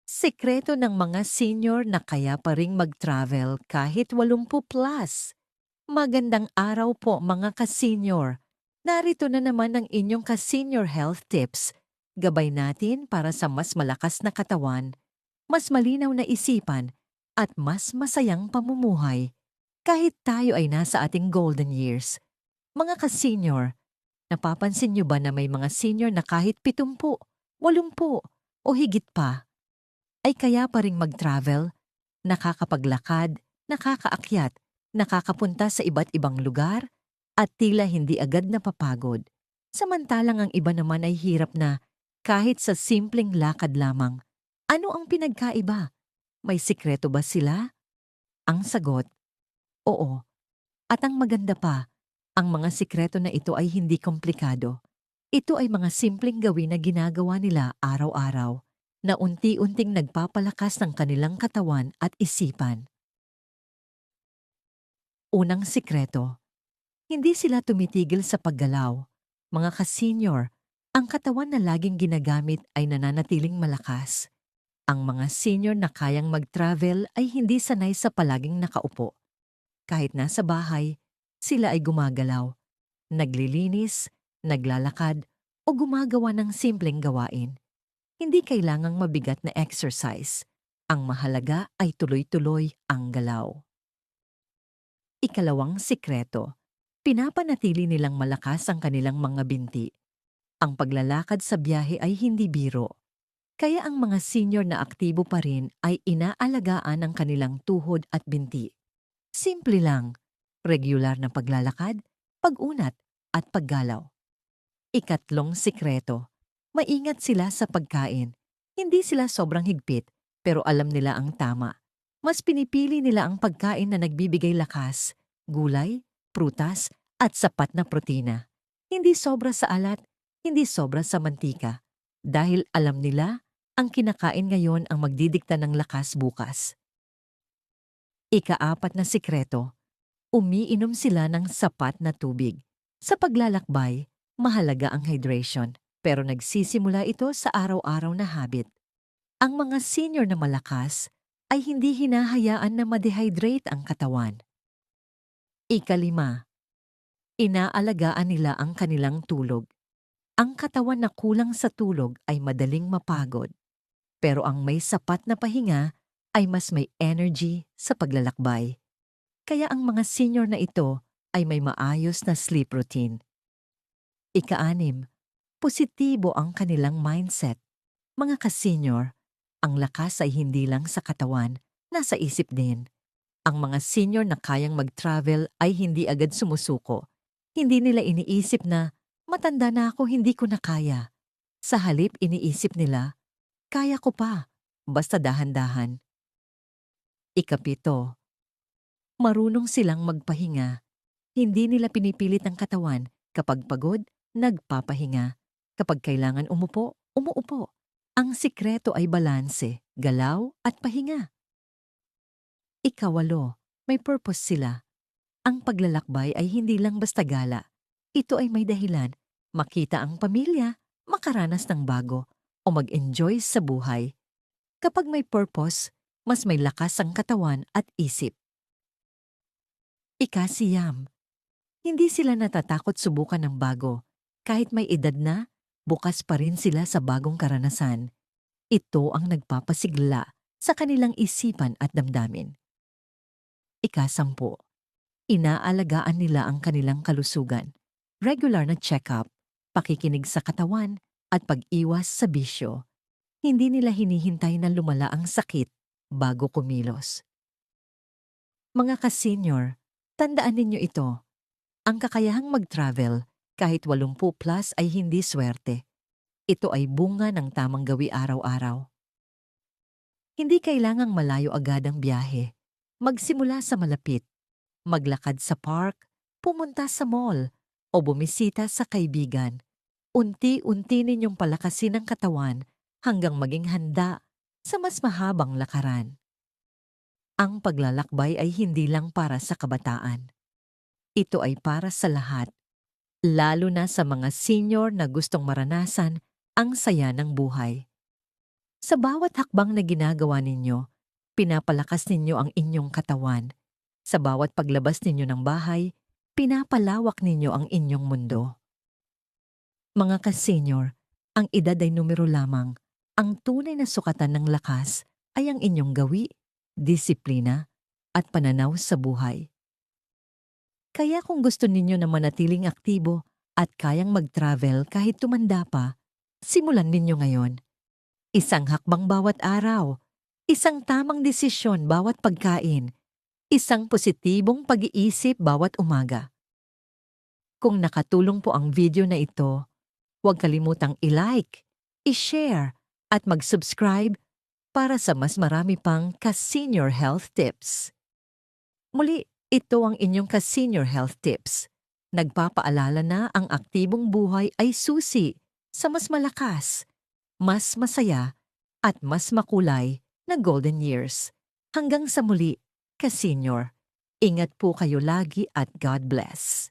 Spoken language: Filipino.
Sekreto ng mga senior na kaya pa ring mag-travel kahit 80 plus. Magandang araw po mga ka-senior. Narito na naman ang inyong ka-senior health tips. Gabay natin para sa mas malakas na katawan, mas malinaw na isipan, at mas masayang pamumuhay. Kahit tayo ay nasa ating golden years. Mga ka-senior, napapansin niyo ba na may mga senior na kahit 70, 80 o higit pa ay kaya pa ring mag-travel, nakakapaglakad, nakakaakyat, nakakapunta sa iba't ibang lugar, at tila hindi agad napapagod. Samantalang ang iba naman ay hirap na kahit sa simpleng lakad lamang. Ano ang pinagkaiba? May sikreto ba sila? Ang sagot, oo. At ang maganda pa, ang mga sikreto na ito ay hindi komplikado. Ito ay mga simpleng gawin na ginagawa nila araw-araw na unti-unting nagpapalakas ng kanilang katawan at isipan. Unang sikreto, hindi sila tumitigil sa paggalaw. Mga ka-senior, ang katawan na laging ginagamit ay nananatiling malakas. Ang mga senior na kayang mag-travel ay hindi sanay sa palaging nakaupo. Kahit nasa bahay, sila ay gumagalaw, naglilinis, naglalakad, o gumagawa ng simpleng gawain. Hindi kailangang mabigat na exercise. Ang mahalaga ay tuloy-tuloy ang galaw. Ikalawang sikreto, pinapanatili nilang malakas ang kanilang mga binti. Ang paglalakad sa biyahe ay hindi biro. Kaya ang mga senior na aktibo pa rin ay inaalagaan ang kanilang tuhod at binti. Simple lang, regular na paglalakad, pag-unat at paggalaw. Ikatlong sikreto, maingat sila sa pagkain. Hindi sila sobrang higpit, pero alam nila ang tama. Mas pinipili nila ang pagkain na nagbibigay lakas, gulay, prutas, at sapat na protina. Hindi sobra sa alat, hindi sobra sa mantika. Dahil alam nila, ang kinakain ngayon ang magdidikta ng lakas bukas. Ikaapat na sikreto, umiinom sila ng sapat na tubig. Sa paglalakbay, mahalaga ang hydration, pero nagsisimula ito sa araw-araw na habit. Ang mga senior na malakas ay hindi hinahayaan na ma-dehydrate ang katawan. Ikalima, inaalagaan nila ang kanilang tulog. Ang katawan na kulang sa tulog ay madaling mapagod, pero ang may sapat na pahinga ay mas may energy sa paglalakbay. Kaya ang mga senior na ito ay may maayos na sleep routine. Ikaanim, positibo ang kanilang mindset. Mga ka-senior, ang lakas ay hindi lang sa katawan, nasa isip din. Ang mga senior na kayang mag-travel ay hindi agad sumusuko. Hindi nila iniisip na, matanda na ako, hindi ko na kaya. Sa halip iniisip nila, kaya ko pa, basta dahan-dahan. Ikapito, marunong silang magpahinga. Hindi nila pinipilit ang katawan. Kapag pagod, nagpapahinga. Kapag kailangan umupo, umuupo. Ang sikreto ay balanse, galaw at pahinga. Ikawalo, may purpose sila. Ang paglalakbay ay hindi lang basta gala. Ito ay may dahilan. Makita ang pamilya, makaranas ng bago, o mag-enjoy sa buhay. Kapag may purpose, mas may lakas ang katawan at isip. Ikasiyam, hindi sila natatakot subukan ng bago. Kahit may edad na, bukas pa rin sila sa bagong karanasan. Ito ang nagpapasigla sa kanilang isipan at damdamin. Ikasampu, inaalagaan nila ang kanilang kalusugan. Regular na check-up, pakikinig sa katawan, at pag-iwas sa bisyo. Hindi nila hinihintay na lumala ang sakit bago kumilos. Mga ka-senior, tandaan ninyo ito. Ang kakayahang mag-travel kahit 80 plus ay hindi swerte. Ito ay bunga ng tamang gawi araw-araw. Hindi kailangang malayo agad ang biyahe. Magsimula sa malapit. Maglakad sa park, pumunta sa mall, o bumisita sa kaibigan. Unti-unti ninyong palakasin ang katawan hanggang maging handa sa mas mahabang lakaran. Ang paglalakbay ay hindi lang para sa kabataan. Ito ay para sa lahat, lalo na sa mga senior na gustong maranasan ang saya ng buhay. Sa bawat hakbang na ginagawa ninyo, pinapalakas ninyo ang inyong katawan. Sa bawat paglabas ninyo ng bahay, pinapalawak ninyo ang inyong mundo. Mga ka-senior, ang edad ay numero lamang. Ang tunay na sukatan ng lakas ay ang inyong gawi, disiplina, at pananaw sa buhay. Kaya kung gusto ninyo na manatiling aktibo at kayang mag-travel kahit tumanda pa, simulan ninyo ngayon. Isang hakbang bawat araw, isang tamang desisyon bawat pagkain, isang positibong pag-iisip bawat umaga. Kung nakatulong po ang video na ito, huwag kalimutang i-like, i-share, at mag-subscribe para sa mas marami pang ka-senior health tips. Muli, ito ang inyong ka-senior health tips. Nagpapaalala na ang aktibong buhay ay susi sa mas malakas, mas masaya, at mas makulay na golden years. Hanggang sa muli, ka-senior. Ingat po kayo lagi at God bless.